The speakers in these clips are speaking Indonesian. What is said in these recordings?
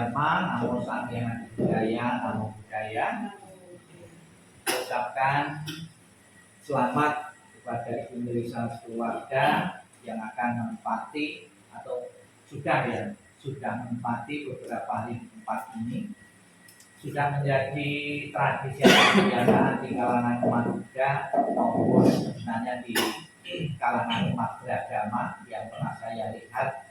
dharma, namo sakyana budaya, namo budaya. Ucapkan selamat kepada Ibu Melisa keluarga yang akan menempati atau sudah menempati beberapa hari di tempat ini. Sudah menjadi tradisi kebiasaan di kalangan umat Buddha maupun sebenarnya di kalangan umat beragama yang pernah saya lihat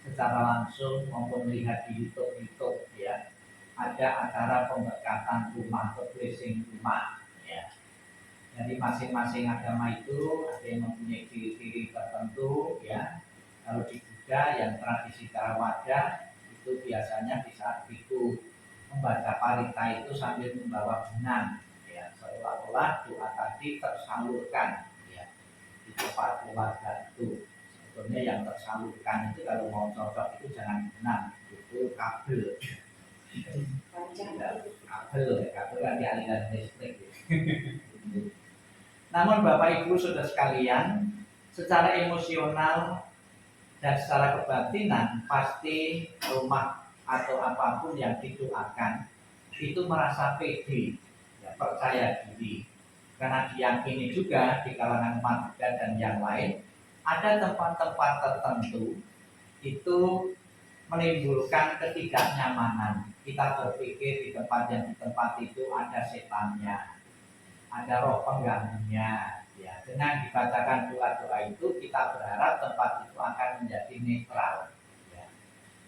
secara langsung maupun melihat di YouTube ya, ada acara pemberkatan rumah atau blessing rumah ya. Jadi masing-masing agama itu ada yang mempunyai ciri-ciri tertentu ya. Kalau di Buddha yang tradisi Theravada itu biasanya di saat biku membaca parita itu sambil membawa benang ya, seolah-olah doa tadi tersalurkan ya di tempat keluarga itu. Sebetulnya yang tersalurkan itu kalau mau cocok itu jangan benang, itu kabel. Kabel kan dialihkan listrik. Namun Bapak Ibu Saudara sekalian, secara emosional dan secara kebatinan pasti rumah atau apapun yang didoakan itu merasa pede, ya, percaya diri. Karena diyakini juga di kalangan umat Buddha dan yang lain ada tempat-tempat tertentu itu menimbulkan ketidaknyamanan. Kita berpikir di tempat itu ada setannya, ada roh pengganggunya. Ya, dengan dibacakan doa-doa itu kita berharap tempat itu akan menjadi netral. Ya.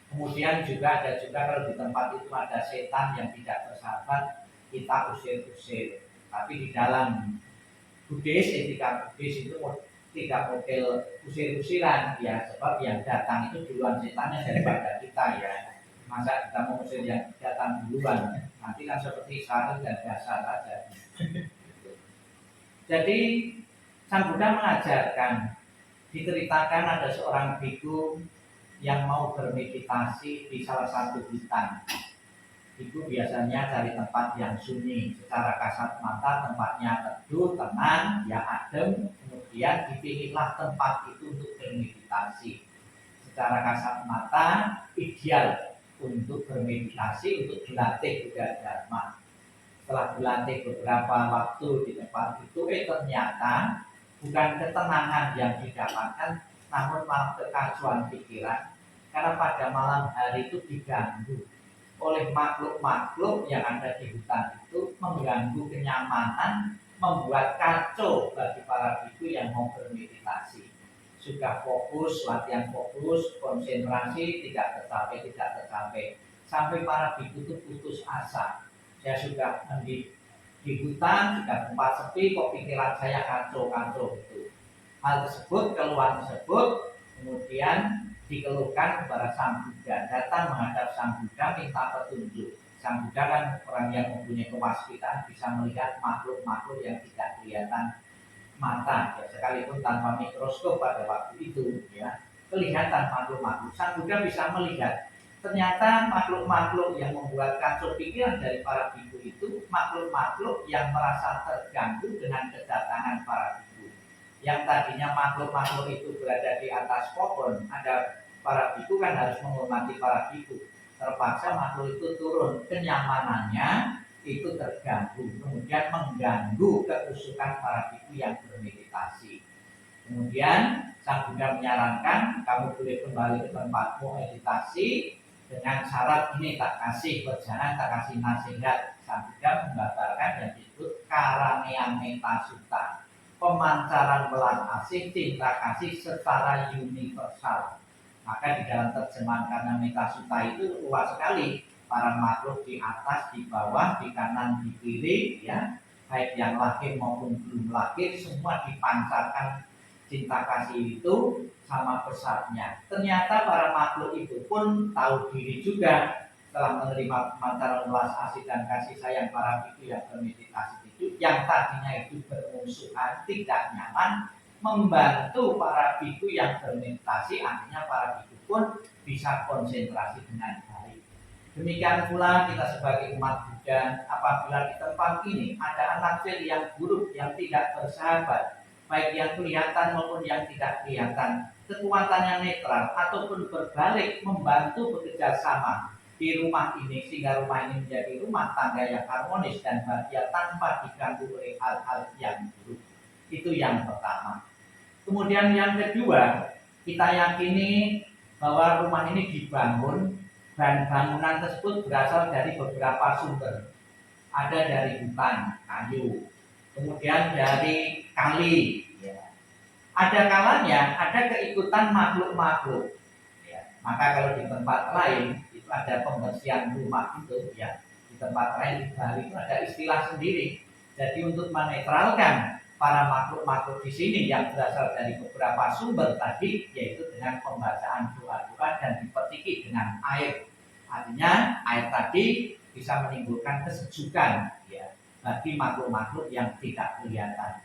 Kemudian juga ada kalau di tempat itu ada setan yang tidak bersahabat, kita usir-usir. Tapi di dalam Buddhis, etika Buddhis itu tidak model usir-usiran ya, sebab yang datang itu duluan setannya daripada kita ya. Masa kita mau usir yang datang duluan, nanti kan seperti sarung dan dasar saja. Jadi Sang Buddha mengajarkan, diceritakan ada seorang biku yang mau bermeditasi di salah satu hutan. Itu biasanya cari tempat yang sunyi, secara kasat mata tempatnya teduh, tenang, ya adem. Kemudian dipilihlah tempat itu untuk bermeditasi. Secara kasat mata ideal untuk bermeditasi, untuk dilatih Buddha Dharma. Setelah dilatih beberapa waktu di tempat itu, ternyata bukan ketenangan yang didapatkan, namun malah kekacauan pikiran. Karena pada malam hari itu diganggu oleh makhluk-makhluk yang ada di hutan itu, mengganggu kenyamanan, membuat kacau bagi para biku yang mau bermeditasi. Sudah fokus, latihan fokus, konsentrasi, tidak tercapai. Sampai para biku itu putus asa. Saya sudah di hutan, sudah tempat sepi, kok pikiran saya kacau itu. Hal tersebut, keluhan tersebut, kemudian dikeluhkan kepada Sang Buddha, datang menghadap Sang Buddha minta petunjuk. Sang Buddha kan orang yang mempunyai kewaspitan, bisa melihat makhluk-makhluk yang tidak kelihatan mata, ya, sekalipun tanpa mikroskop pada waktu itu, ya, kelihatan makhluk-makhluk. Sang Buddha bisa melihat ternyata makhluk-makhluk yang membuat kacau pikiran dari para biku itu makhluk-makhluk yang merasa terganggu dengan kedatangan para biku. Yang tadinya makhluk-makhluk itu berada di atas pohon, ada para biku kan harus menghormati para biku. Terpaksa makhluk itu turun, kenyamanannya itu terganggu, kemudian mengganggu kekusukan para biku yang bermeditasi. Kemudian Sang Buddha menyarankan kamu boleh kembali ke tempatmu meditasi dengan syarat ini, tak kasih berjalan, tak kasih nasihat. Sang Buddha membatalkan yang disebut Karaneyang Metta Sutta, pemancaran belas asih, cinta kasih secara universal. Maka di dalam terjemahan karena Metta Sutta itu luas sekali. Para makhluk di atas, di bawah, di kanan, di kiri, ya, baik yang lahir maupun belum lahir, semua dipancarkan cinta kasih itu sama besarnya. Ternyata para makhluk itu pun tahu diri juga setelah menerima pemancaran belas asih dan kasih sayang para biku yang bermeditasi itu, yang tadinya itu bermusuhan, tidak nyaman, membantu para biku yang bermeditasi, artinya para biku pun bisa konsentrasi dengan baik. Demikian pula kita sebagai umat Buddha, apabila di tempat ini ada anak kecil yang buruk, yang tidak bersahabat, baik yang kelihatan maupun yang tidak kelihatan, kekuatannya netral ataupun berbalik membantu bekerja sama, di rumah ini sehingga rumah ini menjadi rumah tangga yang harmonis dan bahagia tanpa diganggu oleh hal-hal yang buruk. Itu yang pertama. Kemudian yang kedua, kita yakini bahwa rumah ini dibangun dan bangunan tersebut berasal dari beberapa sumber. Ada dari hutan, kayu, kemudian dari kali. Ya. Ada kalanya ada keikutan makhluk-makhluk. Ya. Maka kalau di tempat lain itu ada pembersihan rumah itu, ya di tempat lain di Bali itu ada istilah sendiri. Jadi untuk menetralkan para makhluk-makhluk di sini yang berasal dari beberapa sumber tadi, yaitu dengan pembacaan doa-doa dan dipetiki dengan air. Artinya air tadi bisa menimbulkan kesejukan, ya, bagi makhluk-makhluk yang tidak kelihatan.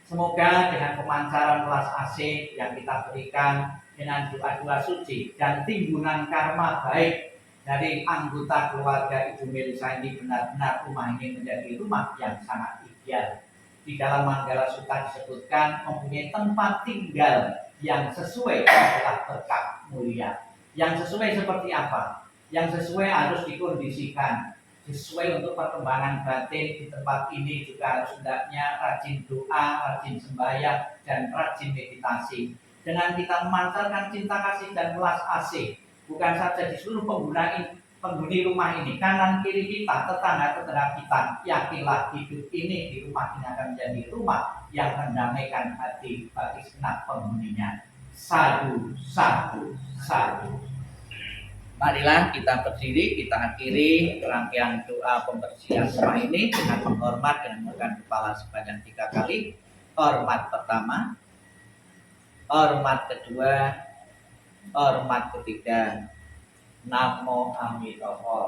Semoga dengan pemancaran welas asih yang kita berikan dengan doa-doa suci dan timbunan karma baik dari anggota keluarga Ibu Melisa ini, benar-benar rumah ini menjadi rumah yang sangat ideal. Di dalam Manggala Sutta disebutkan mempunyai tempat tinggal yang sesuai adalah berkah mulia. Yang sesuai seperti apa? Yang sesuai harus dikondisikan sesuai untuk perkembangan batin. Di tempat ini juga harus hendaknya rajin doa, rajin sembahyang, dan rajin meditasi. Dengan kita memancarkan cinta kasih dan welas asih, bukan saja di seluruh penghuni rumah ini, kanan kiri kita, tetangga-tetangga kita, yakinlah hidup ini di rumah ini akan menjadi rumah yang mendamaikan hati bagi segenap penghuninya. Sadu, sadu, sadu. Marilah kita berdiri, kita akhiri rangkaian doa pembersihan rumah ini dengan menghormat dan mengangkat kepala sebanyak 3 kali. Hormat pertama, hormat kedua, hormat ketiga. Namo Amitoho.